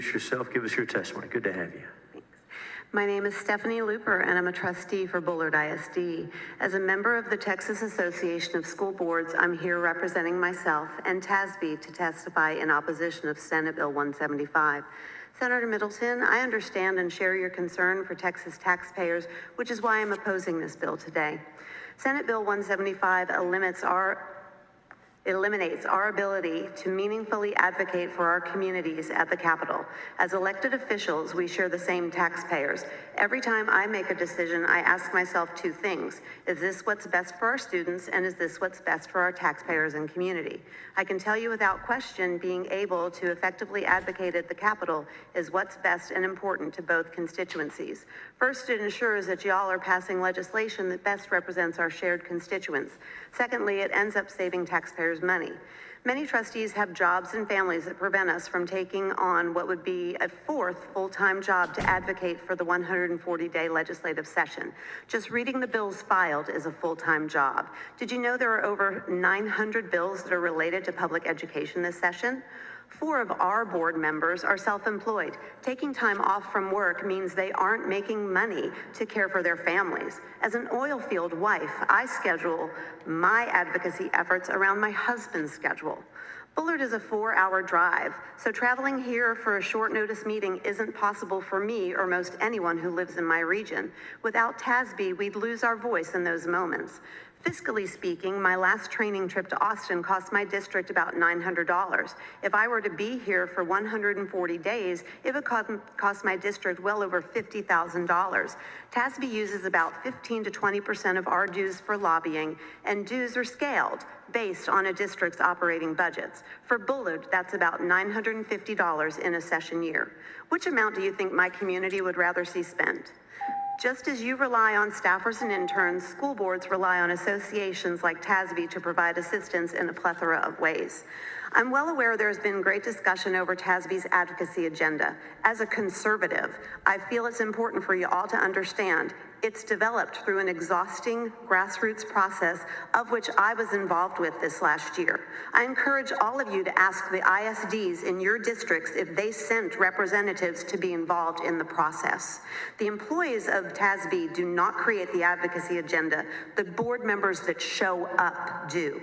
Introduce yourself, give us your testimony. Good to have you. My name is Stephanie Looper, and I'm a trustee for Bullard ISD. As a member of the Texas Association of School Boards, I'm here representing myself and TASB to testify in opposition of Senate Bill 175. Senator Middleton, I understand and share your concern for Texas taxpayers, which is why I'm opposing this bill today. Senate Bill 175 eliminates our ability to meaningfully advocate for our communities at the Capitol. As elected officials, we share the same taxpayers. Every time I make a decision, I ask myself two things. Is this what's best for our students, and is this what's best for our taxpayers and community? I can tell you without question, being able to effectively advocate at the Capitol is what's best and important to both constituencies. First, it ensures that y'all are passing legislation that best represents our shared constituents. Secondly, it ends up saving taxpayers money. Many trustees have jobs and families that prevent us from taking on what would be a fourth full-time job to advocate for the 140-day legislative session. Just reading the bills filed is a full-time job. Did you know there are over 900 bills that are related to public education this session? 4 of our board members are self-employed. Taking time off from work means they aren't making money to care for their families. As an oil field wife, I schedule my advocacy efforts around my husband's schedule. Bullard is a 4-hour drive, so traveling here for a short notice meeting isn't possible for me or most anyone who lives in my region. Without TASB, we'd lose our voice in those moments. Fiscally speaking, my last training trip to Austin cost my district about $900. If I were to be here for 140 days, it would cost my district well over $50,000. TASB uses about 15 to 20% of our dues for lobbying, and dues are scaled based on a district's operating budgets. For Bullard, that's about $950 in a session year. Which amount do you think my community would rather see spent? Just as you rely on staffers and interns, school boards rely on associations like TASB to provide assistance in a plethora of ways. I'm well aware there's been great discussion over TASB's advocacy agenda. As a conservative, I feel it's important for you all to understand it's developed through an exhausting grassroots process of which I was involved with this last year. I encourage all of you to ask the ISDs in your districts if they sent representatives to be involved in the process. The employees of TASB do not create the advocacy agenda. The board members that show up do.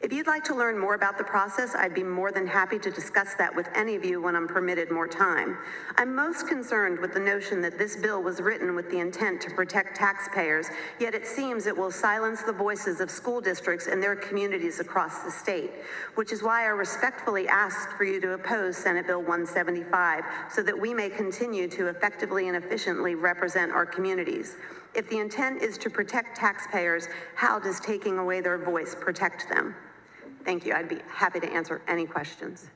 If you'd like to learn more about the process, I'd be more than happy to discuss that with any of you when I'm permitted more time. I'm most concerned with the notion that this bill was written with the intent to protect taxpayers, yet it seems it will silence the voices of school districts and their communities across the state, which is why I respectfully ask for you to oppose Senate Bill 175 so that we may continue to effectively and efficiently represent our communities. If the intent is to protect taxpayers, how does taking away their voice protect them? Thank you. I'd be happy to answer any questions.